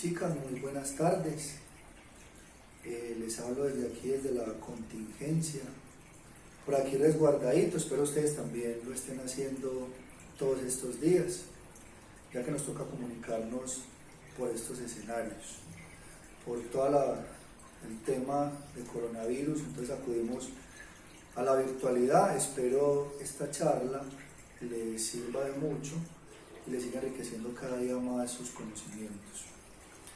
chicas, muy buenas tardes. Les hablo desde aquí, desde la contingencia. Por aquí resguardadito, espero ustedes también lo estén haciendo todos estos días, ya que nos toca comunicarnos por estos escenarios. Por todo el tema de coronavirus, entonces acudimos a la virtualidad. Espero esta charla les sirva de mucho y les siga enriqueciendo cada día más sus conocimientos.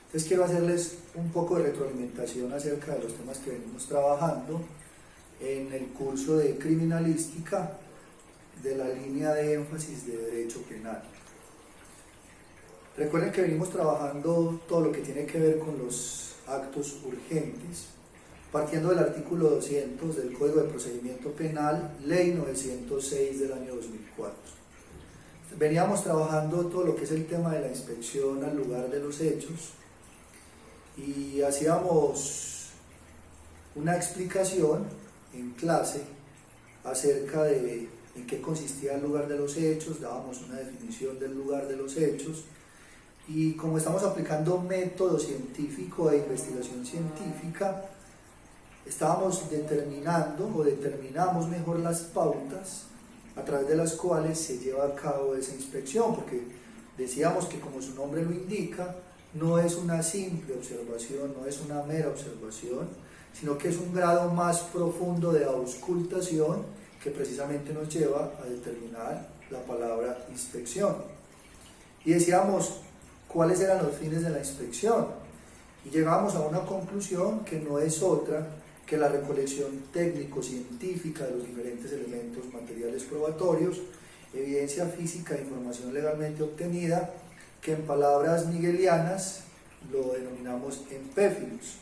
Entonces quiero hacerles un poco de retroalimentación acerca de los temas que venimos trabajando en el curso de criminalística de la línea de énfasis de derecho penal. Recuerden que venimos trabajando todo lo que tiene que ver con los actos urgentes, partiendo del artículo 200 del Código de Procedimiento Penal, Ley 906 del año 2004. Veníamos trabajando todo lo que es el tema de la inspección al lugar de los hechos y hacíamos una explicación en clase acerca de en qué consistía el lugar de los hechos, dábamos una definición del lugar de los hechos y como estamos aplicando método científico e investigación científica, estábamos determinamos mejor las pautas a través de las cuales se lleva a cabo esa inspección, porque decíamos que como su nombre lo indica, no es una simple observación, no es una mera observación, sino que es un grado más profundo de auscultación que precisamente nos lleva a determinar la palabra inspección. Y decíamos cuáles eran los fines de la inspección y llegamos a una conclusión que no es otra que la recolección técnico-científica de los diferentes elementos materiales probatorios, evidencia física e información legalmente obtenida, que en palabras miguelianas lo denominamos empéfilos.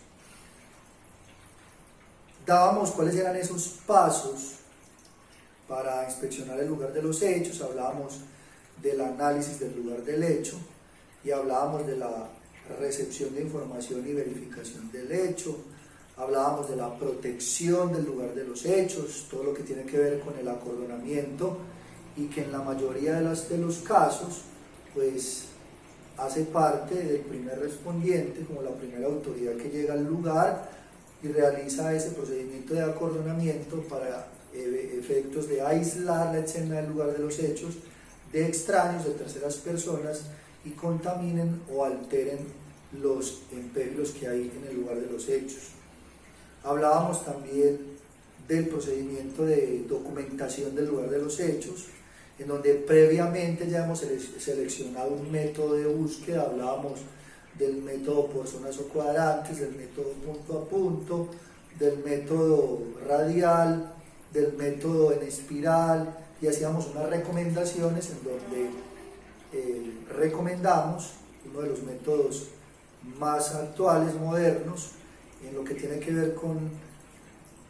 Dábamos cuáles eran esos pasos para inspeccionar el lugar de los hechos, hablábamos del análisis del lugar del hecho y hablábamos de la recepción de información y verificación del hecho, hablábamos de la protección del lugar de los hechos, todo lo que tiene que ver con el acordonamiento y que en la mayoría de los casos pues hace parte del primer respondiente como la primera autoridad que llega al lugar y realiza ese procedimiento de acordonamiento para efectos de aislar la escena del lugar de los hechos de extraños, de terceras personas y contaminen o alteren los empéfilos que hay en el lugar de los hechos. Hablábamos también del procedimiento de documentación del lugar de los hechos, en donde previamente ya hemos seleccionado un método de búsqueda, hablábamos del método por zonas o cuadrantes, del método punto a punto, del método radial, del método en espiral, y hacíamos unas recomendaciones en donde recomendamos uno de los métodos más actuales, modernos, en lo que tiene que ver con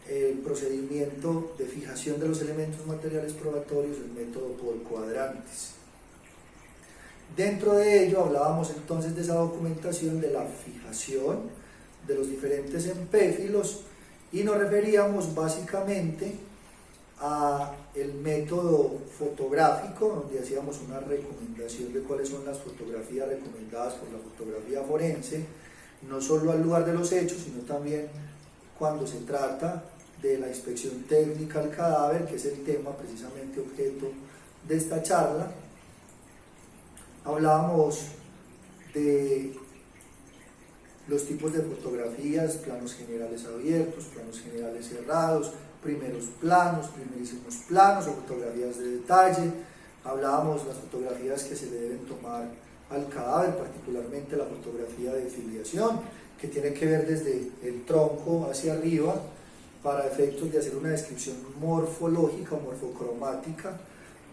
el procedimiento de fijación de los elementos materiales probatorios, el método por cuadrantes. Dentro de ello hablábamos entonces de esa documentación de la fijación de los diferentes empéfilos y nos referíamos básicamente a el método fotográfico, donde hacíamos una recomendación de cuáles son las fotografías recomendadas por la fotografía forense, no solo al lugar de los hechos, sino también cuando se trata de la inspección técnica al cadáver, que es el tema precisamente objeto de esta charla. Hablábamos de los tipos de fotografías, planos generales abiertos, planos generales cerrados, primeros planos, primerísimos planos o fotografías de detalle. Hablábamos de las fotografías que se le deben tomar al cadáver, particularmente la fotografía de filiación, que tiene que ver desde el tronco hacia arriba para efectos de hacer una descripción morfológica o morfocromática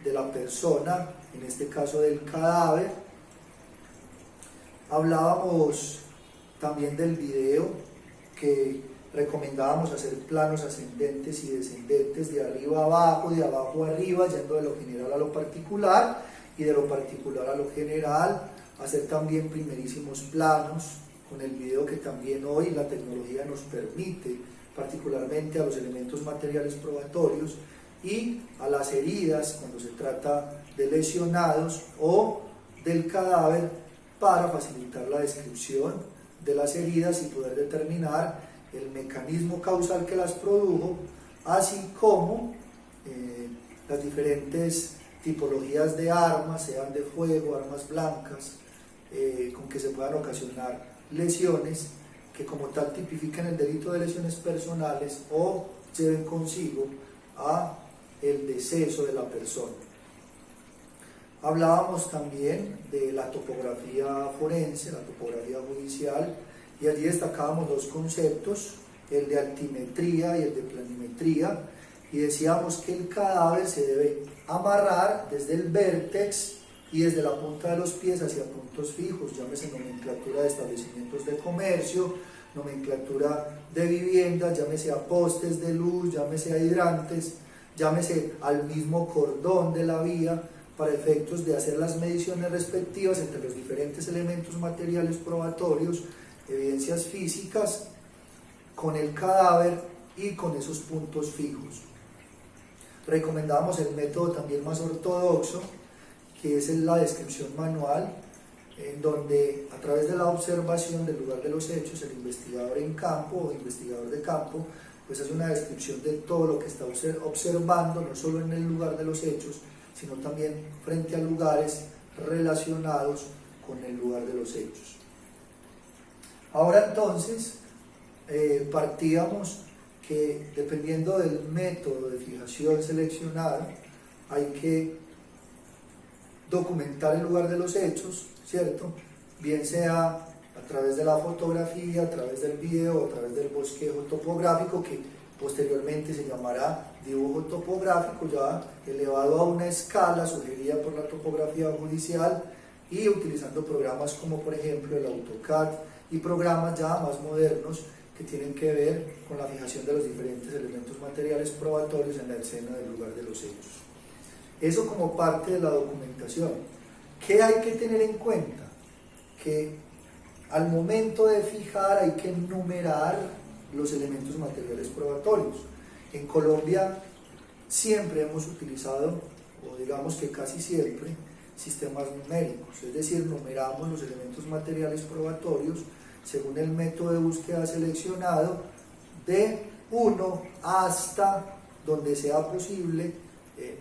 de la persona, en este caso del cadáver. Hablábamos también del video, que recomendábamos hacer planos ascendentes y descendentes de arriba a abajo, de abajo a arriba, yendo de lo general a lo particular y de lo particular a lo general, hacer también primerísimos planos con el video, que también hoy la tecnología nos permite, particularmente a los elementos materiales probatorios y a las heridas cuando se trata de lesionados o del cadáver, para facilitar la descripción de las heridas y poder determinar el mecanismo causal que las produjo, así como las diferentes tipologías de armas, sean de fuego, armas blancas, con que se puedan ocasionar lesiones que como tal tipifiquen el delito de lesiones personales o lleven consigo a el deceso de la persona. Hablábamos también de la topografía forense, la topografía judicial, y allí destacábamos dos conceptos, el de altimetría y el de planimetría, y decíamos que el cadáver se debe amarrar desde el vértex y desde la punta de los pies hacia puntos fijos, llámese nomenclatura de establecimientos de comercio, nomenclatura de viviendas, llámese a postes de luz, llámese a hidrantes, llámese al mismo cordón de la vía, para efectos de hacer las mediciones respectivas entre los diferentes elementos materiales probatorios, evidencias físicas, con el cadáver y con esos puntos fijos. Recomendamos el método también más ortodoxo, que es la descripción manual, en donde a través de la observación del lugar de los hechos, el investigador en campo o investigador de campo, pues hace una descripción de todo lo que está observando, no solo en el lugar de los hechos, sino también frente a lugares relacionados con el lugar de los hechos. Ahora entonces, partíamos que dependiendo del método de fijación seleccionado, hay que documentar el lugar de los hechos, ¿cierto? Bien sea a través de la fotografía, a través del video, a través del bosquejo topográfico, que posteriormente se llamará dibujo topográfico, ya elevado a una escala sugerida por la topografía judicial, y utilizando programas como por ejemplo el AutoCAD y programas ya más modernos que tienen que ver con la fijación de los diferentes elementos materiales probatorios en la escena del lugar de los hechos. Eso como parte de la documentación. ¿Qué hay que tener en cuenta? Que al momento de fijar hay que numerar los elementos materiales probatorios. En Colombia siempre hemos utilizado, o digamos que casi siempre, sistemas numéricos, es decir, numeramos los elementos materiales probatorios según el método de búsqueda seleccionado, de 1 hasta donde sea posible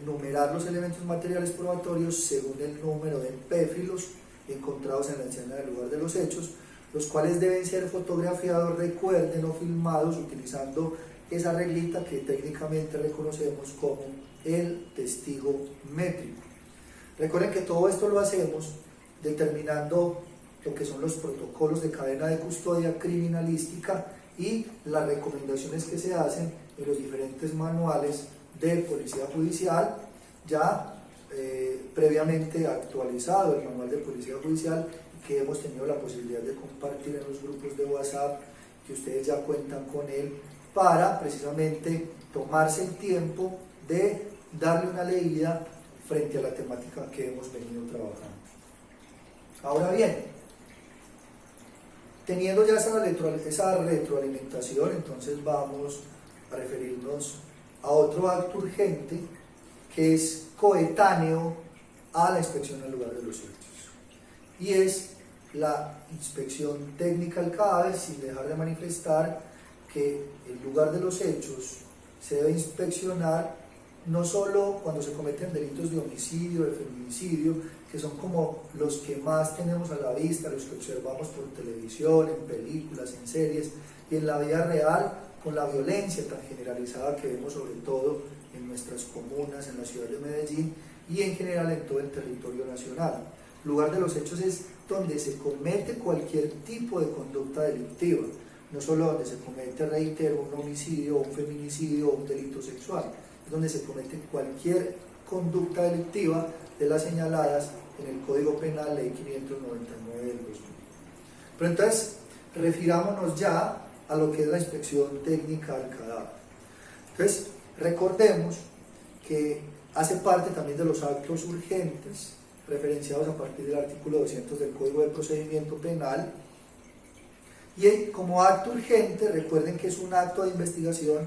numerar los elementos materiales probatorios según el número de epéfilos encontrados en la escena del lugar de los hechos, los cuales deben ser fotografiados, recuerden, o filmados utilizando esa reglita que técnicamente reconocemos como el testigo métrico. Recuerden que todo esto lo hacemos determinando lo que son los protocolos de cadena de custodia criminalística y las recomendaciones que se hacen en los diferentes manuales de policía judicial, ya previamente actualizado el manual de policía judicial, que hemos tenido la posibilidad de compartir en los grupos de WhatsApp, que ustedes ya cuentan con él, para precisamente tomarse el tiempo de darle una leída frente a la temática que hemos venido trabajando. Ahora bien, teniendo ya esa retroalimentación, entonces vamos a referirnos a otro acto urgente que es coetáneo a la inspección al lugar de los hechos, y es la inspección técnica al cadáver, sin dejar de manifestar que el lugar de los hechos se debe inspeccionar no solo cuando se cometen delitos de homicidio, de feminicidio, que son como los que más tenemos a la vista, los que observamos por televisión, en películas, en series, y en la vida real, con la violencia tan generalizada que vemos sobre todo en nuestras comunas, en la ciudad de Medellín y en general en todo el territorio nacional. El lugar de los hechos es donde se comete cualquier tipo de conducta delictiva, no solo donde se comete, reitero, un homicidio, un feminicidio o un delito sexual, es donde se comete cualquier conducta delictiva de las señaladas en el Código Penal, Ley 599 del 2000. Pero entonces, refirámonos ya a lo que es la inspección técnica al cadáver. Entonces, recordemos que hace parte también de los actos urgentes, referenciados a partir del artículo 200 del Código de Procedimiento Penal, y como acto urgente, recuerden que es un acto de investigación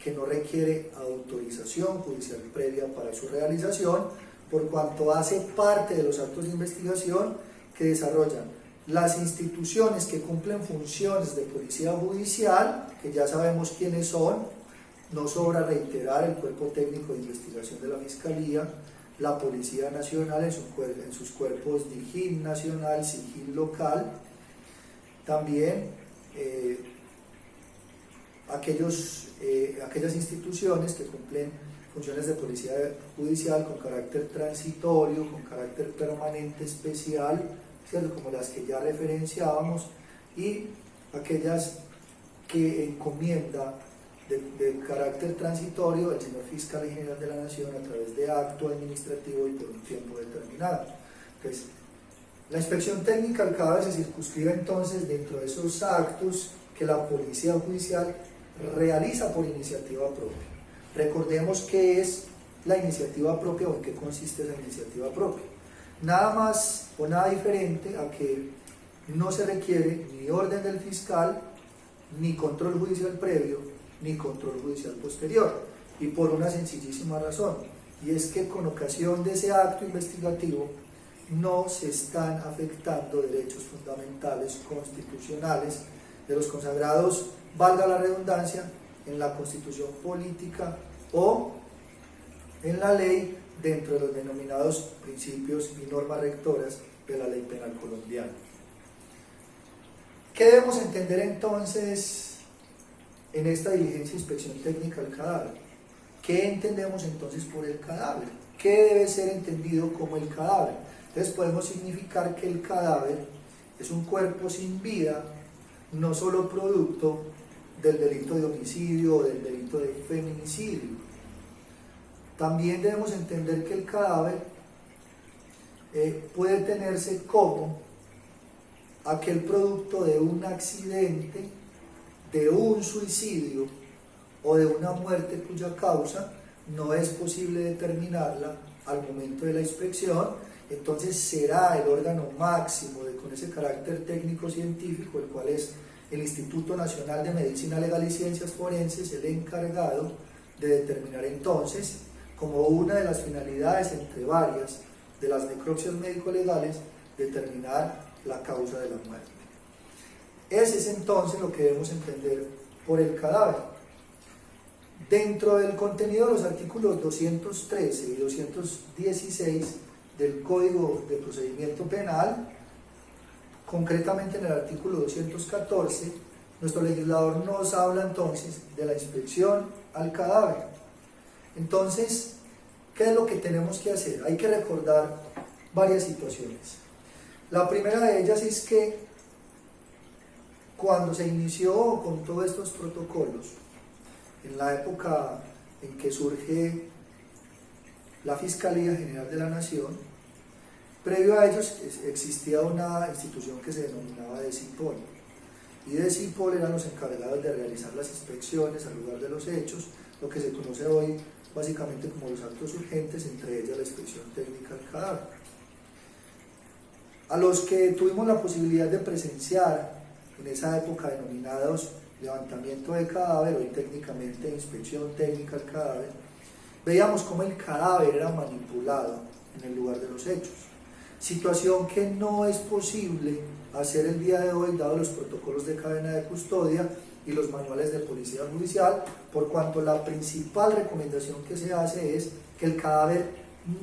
que no requiere autorización judicial previa para su realización, por cuanto hace parte de los actos de investigación que desarrollan las instituciones que cumplen funciones de policía judicial, que ya sabemos quiénes son, no sobra reiterar el cuerpo técnico de investigación de la Fiscalía, la Policía Nacional en sus cuerpos DIGIN nacional, SIGIN local, también aquellas instituciones que cumplen funciones de policía judicial con carácter transitorio, con carácter permanente especial, ¿cierto? Como las que ya referenciábamos, y aquellas que encomienda de carácter transitorio el señor Fiscal General de la Nación a través de acto administrativo y por un tiempo determinado. Entonces, la inspección técnica al cadáver se circunscribe entonces dentro de esos actos que la Policía Judicial realiza por iniciativa propia. Recordemos qué es la iniciativa propia o en qué consiste la iniciativa propia. Nada más o nada diferente a que no se requiere ni orden del fiscal, ni control judicial previo, ni control judicial posterior, y por una sencillísima razón, y es que con ocasión de ese acto investigativo no se están afectando derechos fundamentales constitucionales de los consagrados, valga la redundancia, en la Constitución política o en la ley dentro de los denominados principios y normas rectoras de la ley penal colombiana. ¿Qué debemos entender entonces en esta diligencia de inspección técnica al cadáver? ¿Qué entendemos entonces por el cadáver? ¿Qué debe ser entendido como el cadáver? Entonces podemos significar que el cadáver es un cuerpo sin vida, no solo producto del delito de homicidio o del delito de feminicidio. También debemos entender que el cadáver puede tenerse como aquel producto de un accidente, de un suicidio o de una muerte cuya causa no es posible determinarla al momento de la inspección. Entonces será el órgano máximo con ese carácter técnico-científico, el cual es el Instituto Nacional de Medicina Legal y Ciencias Forenses, el encargado de determinar entonces, como una de las finalidades entre varias de las necropsias médico-legales, determinar la causa de la muerte. Ese es entonces lo que debemos entender por el cadáver. Dentro del contenido de los artículos 213 y 216 del Código de Procedimiento Penal, concretamente en el artículo 214, nuestro legislador nos habla entonces de la inspección al cadáver. Entonces, ¿qué es lo que tenemos que hacer? Hay que recordar varias situaciones. La primera de ellas es que cuando se inició con todos estos protocolos, en la época en que surge la Fiscalía General de la Nación, previo a ellos existía una institución que se denominaba DECIPOL, y DECIPOL eran los encargados de realizar las inspecciones al lugar de los hechos, lo que se conoce hoy básicamente como los actos urgentes, entre ellas la inspección técnica al cadáver. A los que tuvimos la posibilidad de presenciar en esa época denominados levantamiento de cadáver, hoy técnicamente inspección técnica al cadáver, veíamos cómo el cadáver era manipulado en el lugar de los hechos, situación que no es posible hacer el día de hoy dado los protocolos de cadena de custodia y los manuales de policía judicial, por cuanto la principal recomendación que se hace es que el cadáver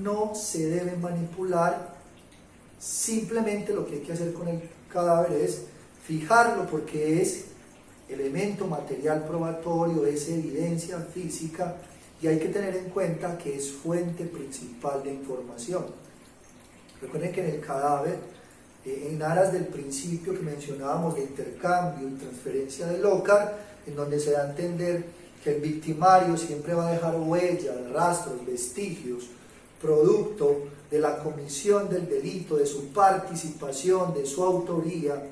no se debe manipular. Simplemente lo que hay que hacer con el cadáver es fijarlo, porque es elemento material probatorio, es evidencia física, y hay que tener en cuenta que es fuente principal de información. Recuerden que en el cadáver, en aras del principio que mencionábamos de intercambio y transferencia de LOCAR, en donde se da a entender que el victimario siempre va a dejar huellas, rastros, vestigios, producto de la comisión del delito, de su participación, de su autoría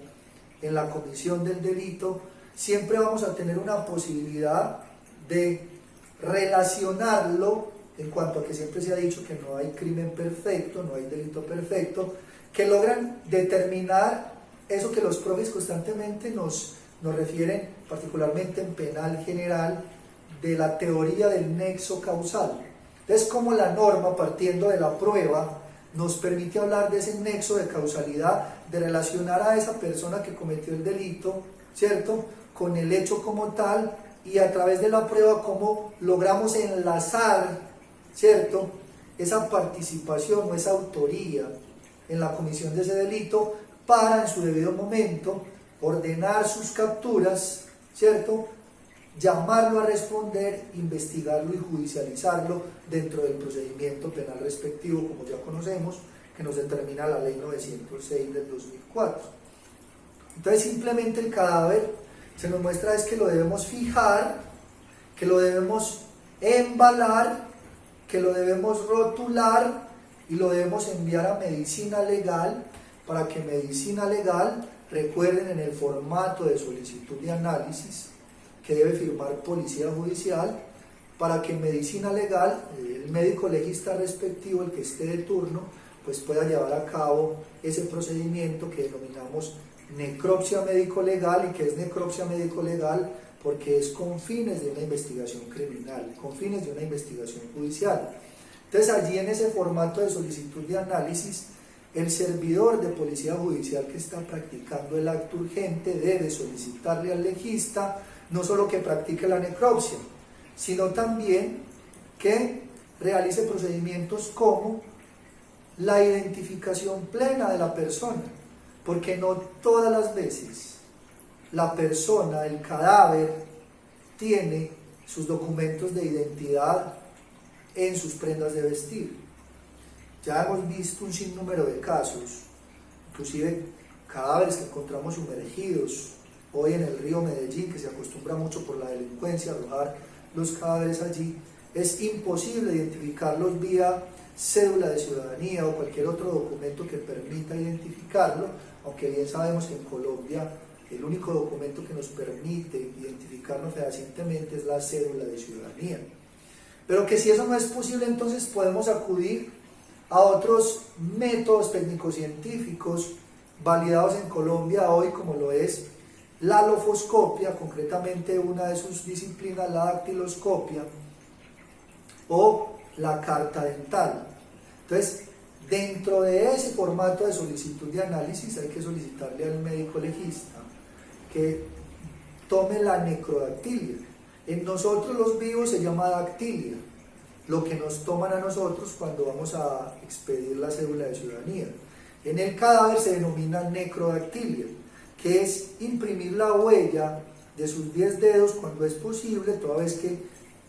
en la comisión del delito, siempre vamos a tener una posibilidad de relacionarlo, en cuanto a que siempre se ha dicho que no hay crimen perfecto, no hay delito perfecto, que logran determinar eso que los profes constantemente nos refieren, particularmente en penal general, de la teoría del nexo causal. Entonces, como la norma, partiendo de la prueba, nos permite hablar de ese nexo de causalidad, de relacionar a esa persona que cometió el delito, ¿cierto?, con el hecho como tal, y a través de la prueba cómo logramos enlazar, ¿cierto?, esa participación o esa autoría en la comisión de ese delito para en su debido momento ordenar sus capturas, ¿cierto?, llamarlo a responder, investigarlo y judicializarlo dentro del procedimiento penal respectivo, como ya conocemos, que nos determina la ley 906 del 2004. Entonces simplemente el cadáver se nos muestra es que lo debemos fijar, que lo debemos embalar, que lo debemos rotular y lo debemos enviar a medicina legal para que medicina legal, recuerden, en el formato de solicitud de análisis que debe firmar policía judicial, para que en medicina legal el médico legista respectivo, el que esté de turno, pues pueda llevar a cabo ese procedimiento que denominamos necropsia médico-legal, y que es necropsia médico-legal porque es con fines de una investigación criminal, con fines de una investigación judicial. Entonces allí en ese formato de solicitud de análisis, el servidor de policía judicial que está practicando el acto urgente debe solicitarle al legista no solo que practique la necropsia, sino también que realice procedimientos como la identificación plena de la persona, porque no todas las veces la persona, el cadáver, tiene sus documentos de identidad en sus prendas de vestir. Ya hemos visto un sinnúmero de casos, inclusive cadáveres que encontramos sumergidos hoy en el río Medellín, que se acostumbra mucho por la delincuencia a arrojar los cadáveres allí. Es imposible identificarlos vía cédula de ciudadanía o cualquier otro documento que permita identificarlo, aunque bien sabemos que en Colombia el único documento que nos permite identificarnos fehacientemente es la cédula de ciudadanía. Pero que si eso no es posible, entonces podemos acudir a otros métodos técnico-científicos validados en Colombia hoy, como lo es la lofoscopia, concretamente una de sus disciplinas, la dactiloscopia, o la carta dental. Entonces, dentro de ese formato de solicitud de análisis hay que solicitarle al médico legista que tome la necrodactilia. En nosotros los vivos se llama dactilia, lo que nos toman a nosotros cuando vamos a expedir la cédula de ciudadanía. En el cadáver se denomina necrodactilia, que es imprimir la huella de sus 10 dedos cuando es posible, toda vez que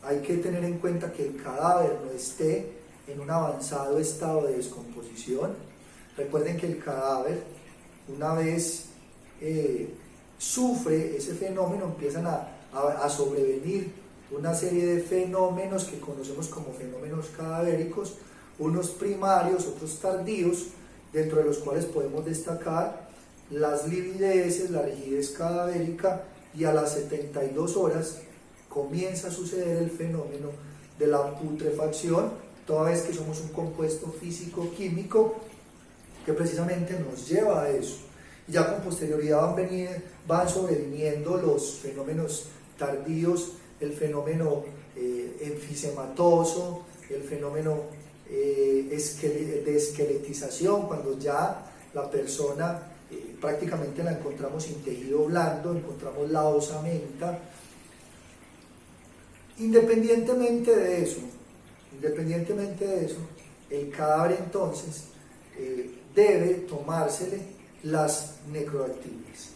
hay que tener en cuenta que el cadáver no esté en un avanzado estado de descomposición. Recuerden que el cadáver, una vez sufre ese fenómeno, empiezan a sobrevenir una serie de fenómenos que conocemos como fenómenos cadavéricos, unos primarios, otros tardíos, dentro de los cuales podemos destacar las livideces, la rigidez cadavérica, y a las 72 horas comienza a suceder el fenómeno de la putrefacción, toda vez que somos un compuesto físico-químico que precisamente nos lleva a eso. Y ya con posterioridad van sobreviniendo los fenómenos tardíos, el fenómeno enfisematoso, el fenómeno de esqueletización, cuando ya la persona prácticamente la encontramos sin tejido blando, encontramos la osamenta. Independientemente de eso, el cadáver entonces debe tomársele las necrodactilias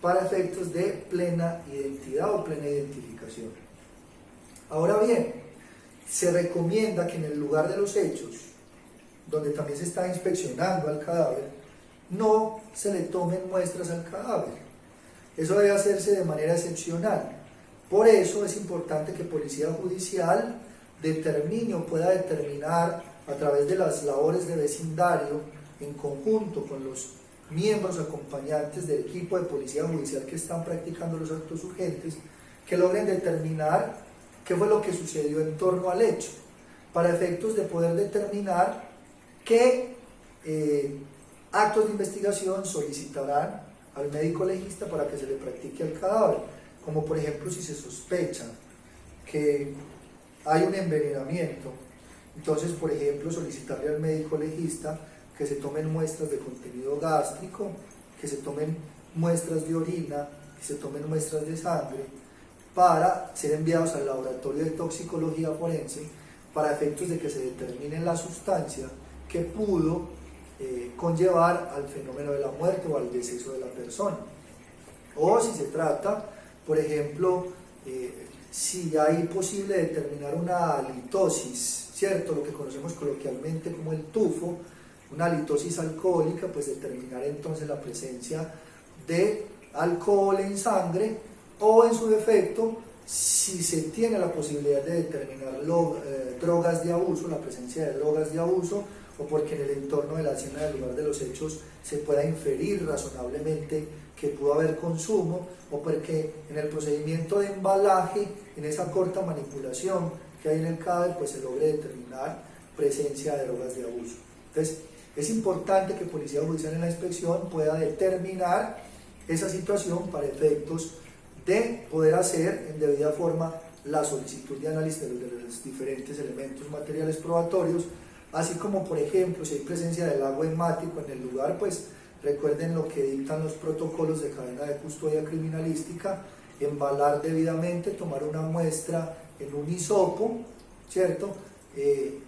para efectos de plena identidad o plena identificación. Ahora bien, se recomienda que en el lugar de los hechos, donde también se está inspeccionando al cadáver, no se le tomen muestras al cadáver. Eso debe hacerse de manera excepcional. Por eso es importante que Policía Judicial determine o pueda determinar a través de las labores de vecindario, en conjunto con los miembros acompañantes del equipo de Policía Judicial que están practicando los actos urgentes, que logren determinar qué fue lo que sucedió en torno al hecho, para efectos de poder determinar qué actos de investigación solicitarán al médico legista para que se le practique al cadáver, como por ejemplo si se sospecha que hay un envenenamiento, entonces por ejemplo solicitarle al médico legista que se tomen muestras de contenido gástrico, que se tomen muestras de orina, que se tomen muestras de sangre, para ser enviados al laboratorio de toxicología forense para efectos de que se determine la sustancia que pudo conllevar al fenómeno de la muerte o al deceso de la persona. O si se trata, por ejemplo, si hay posible determinar una halitosis, ¿cierto? Lo que conocemos coloquialmente como el tufo, una halitosis alcohólica, pues determinar entonces la presencia de alcohol en sangre, o en su defecto, si se tiene la posibilidad de determinar drogas de abuso, la presencia de drogas de abuso, o porque en el entorno de la escena del lugar de los hechos se pueda inferir razonablemente que pudo haber consumo, o porque en el procedimiento de embalaje, en esa corta manipulación que hay en el cadáver, pues se logre determinar presencia de drogas de abuso. Entonces, es importante que Policía Judicial en la inspección pueda determinar esa situación para efectos de poder hacer en debida forma la solicitud de análisis de los diferentes elementos materiales probatorios, así como, por ejemplo, si hay presencia del agua hemático en el lugar, pues recuerden lo que dictan los protocolos de cadena de custodia criminalística: embalar debidamente, tomar una muestra en un hisopo, ¿cierto?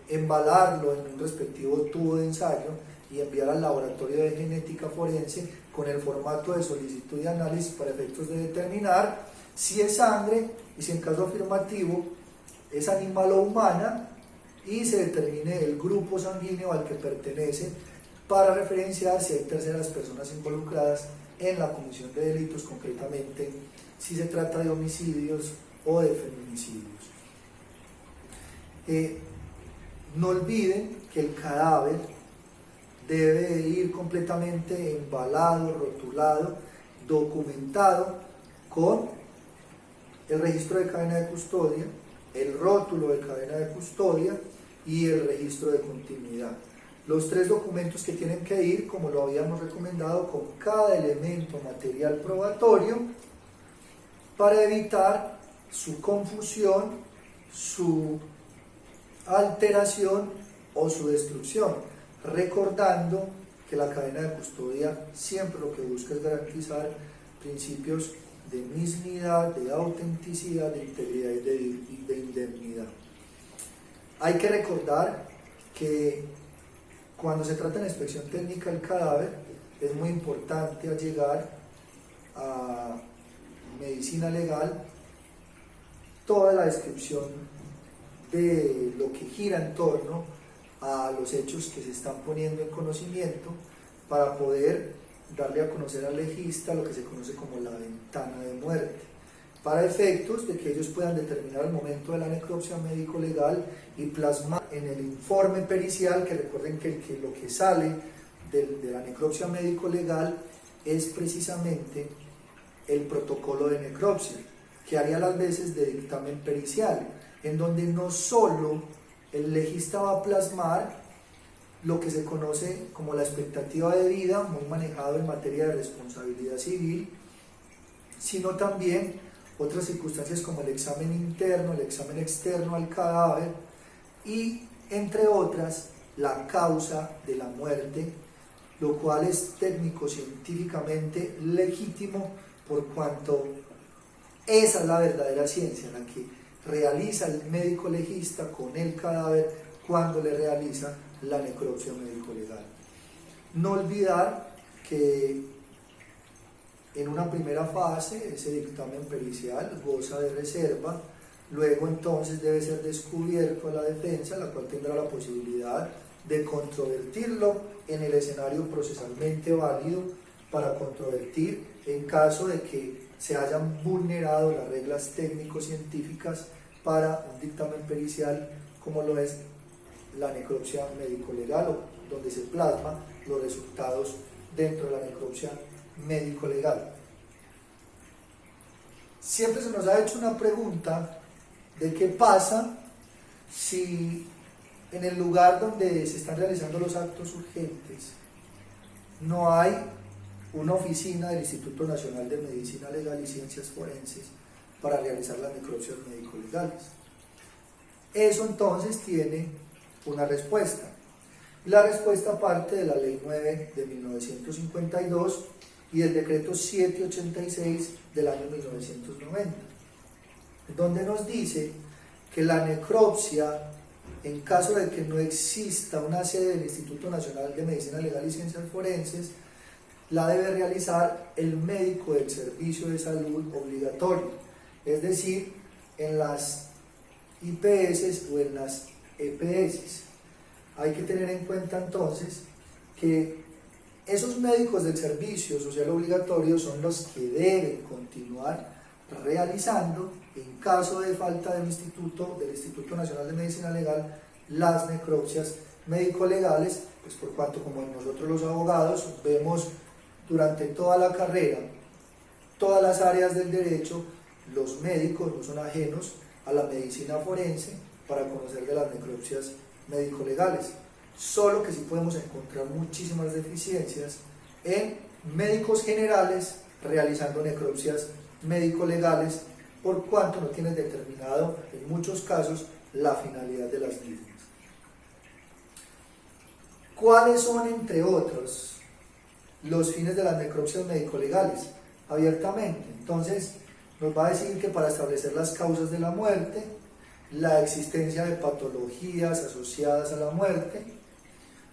Embalarlo en un respectivo tubo de ensayo y enviar al laboratorio de genética forense con el formato de solicitud de análisis para efectos de determinar si es sangre y si en caso afirmativo es animal o humana, y se determine el grupo sanguíneo al que pertenece para referenciar si hay terceras personas involucradas en la comisión de delitos, concretamente si se trata de homicidios o de feminicidios. No olviden que el cadáver debe ir completamente embalado, rotulado, documentado con el registro de cadena de custodia, el rótulo de cadena de custodia y el registro de continuidad. Los tres documentos que tienen que ir, como lo habíamos recomendado, con cada elemento material probatorio para evitar su confusión, su alteración o su destrucción, recordando que la cadena de custodia siempre lo que busca es garantizar principios de mismidad, de autenticidad, de integridad y de indemnidad. Hay que recordar que cuando se trata de la inspección técnica del cadáver, es muy importante al llegar a medicina legal toda la descripción de lo que gira en torno a los hechos que se están poniendo en conocimiento, para poder darle a conocer al legista lo que se conoce como la ventana de muerte, para efectos de que ellos puedan determinar el momento de la necropsia médico-legal y plasmar en el informe pericial, que recuerden que lo que sale de la necropsia médico-legal es precisamente el protocolo de necropsia, que haría las veces de dictamen pericial, en donde no solo el legista va a plasmar lo que se conoce como la expectativa de vida, muy manejado en materia de responsabilidad civil, sino también otras circunstancias como el examen interno, el examen externo al cadáver y, entre otras, la causa de la muerte, lo cual es técnico-científicamente legítimo, por cuanto esa es la verdadera ciencia, la que realiza el médico legista con el cadáver cuando le realiza la necropsia médico-legal. No olvidar que en una primera fase ese dictamen pericial goza de reserva, luego entonces debe ser descubierto a la defensa, la cual tendrá la posibilidad de controvertirlo en el escenario procesalmente válido para controvertir en caso de que se hayan vulnerado las reglas técnico-científicas para un dictamen pericial como lo es la necropsia médico-legal, donde se plasma los resultados dentro de la necropsia médico-legal. Siempre se nos ha hecho una pregunta de qué pasa si en el lugar donde se están realizando los actos urgentes no hay una oficina del Instituto Nacional de Medicina Legal y Ciencias Forenses para realizar las necropsias médico-legales. Eso entonces tiene una respuesta. Y la respuesta parte de la Ley 9 de 1952 y del Decreto 786 del año 1990, donde nos dice que la necropsia, en caso de que no exista una sede del Instituto Nacional de Medicina Legal y Ciencias Forenses, la debe realizar el médico del servicio de salud obligatorio, es decir, en las IPS o en las EPS. Hay que tener en cuenta entonces que esos médicos del servicio social obligatorio son los que deben continuar realizando, en caso de falta del Instituto Nacional de Medicina Legal, las necropsias médico-legales, pues por cuanto como nosotros los abogados vemos durante toda la carrera, todas las áreas del derecho, los médicos no son ajenos a la medicina forense para conocer de las necropsias médico-legales, solo que sí podemos encontrar muchísimas deficiencias en médicos generales realizando necropsias médico-legales, por cuanto no tienen determinado en muchos casos la finalidad de las mismas. ¿Cuáles son, entre otros, los fines de las necropsias médico-legales? Abiertamente, entonces nos va a decir que para establecer las causas de la muerte, la existencia de patologías asociadas a la muerte,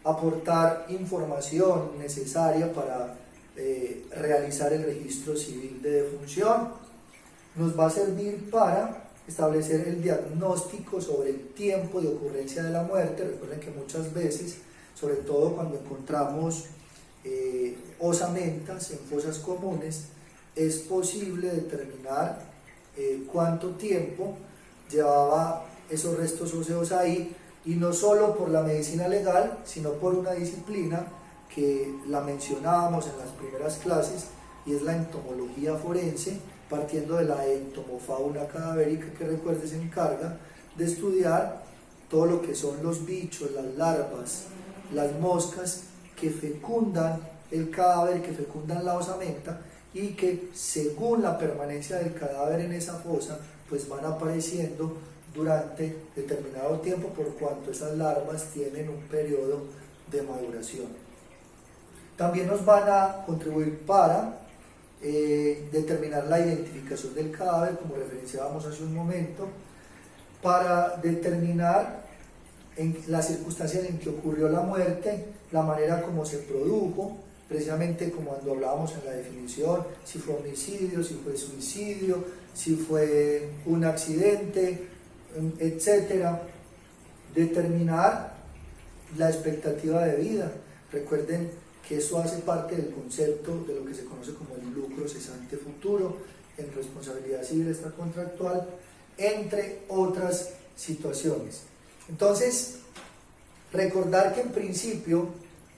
aportar información necesaria para realizar el registro civil de defunción, nos va a servir para establecer el diagnóstico sobre el tiempo de ocurrencia de la muerte. Recuerden que muchas veces, sobre todo cuando encontramos osamentas en fosas comunes, es posible determinar cuánto tiempo llevaba esos restos óseos ahí, y no solo por la medicina legal, sino por una disciplina que la mencionábamos en las primeras clases, y es la entomología forense, partiendo de la entomofauna cadavérica, que recuerde se encarga de estudiar todo lo que son los bichos, las larvas, las moscas que fecundan el cadáver, que fecundan la osamenta, y que según la permanencia del cadáver en esa fosa, pues van apareciendo durante determinado tiempo, por cuanto esas larvas tienen un periodo de maduración. También nos van a contribuir para determinar la identificación del cadáver, como referenciábamos hace un momento, para determinar en las circunstancias en que ocurrió la muerte, la manera como se produjo, precisamente como cuando hablábamos en la definición, si fue homicidio, si fue suicidio, si fue un accidente, etcétera. Determinar la expectativa de vida. Recuerden que eso hace parte del concepto de lo que se conoce como el lucro cesante futuro en responsabilidad civil extracontractual, entre otras situaciones. Entonces, recordar que en principio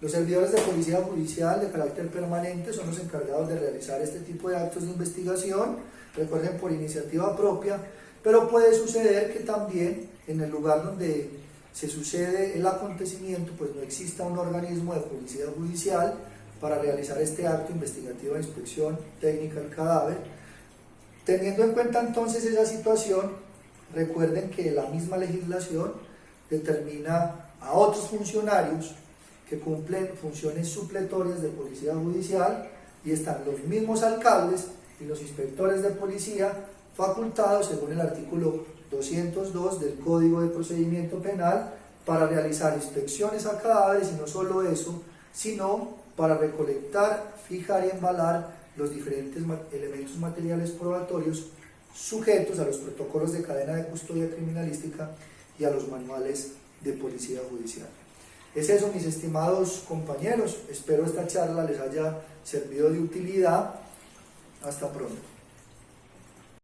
los servidores de policía judicial de carácter permanente son los encargados de realizar este tipo de actos de investigación, recuerden, por iniciativa propia, pero puede suceder que también en el lugar donde se sucede el acontecimiento, pues no exista un organismo de policía judicial para realizar este acto investigativo de inspección técnica del cadáver. Teniendo en cuenta entonces esa situación, recuerden que la misma legislación determina a otros funcionarios que cumplen funciones supletorias de policía judicial, y están los mismos alcaldes y los inspectores de policía facultados según el artículo 202 del Código de Procedimiento Penal para realizar inspecciones a cadáveres, y no solo eso, sino para recolectar, fijar y embalar los diferentes elementos materiales probatorios sujetos a los protocolos de cadena de custodia criminalística y a los manuales de policía judicial. Es eso, mis estimados compañeros, espero esta charla les haya servido de utilidad. Hasta pronto.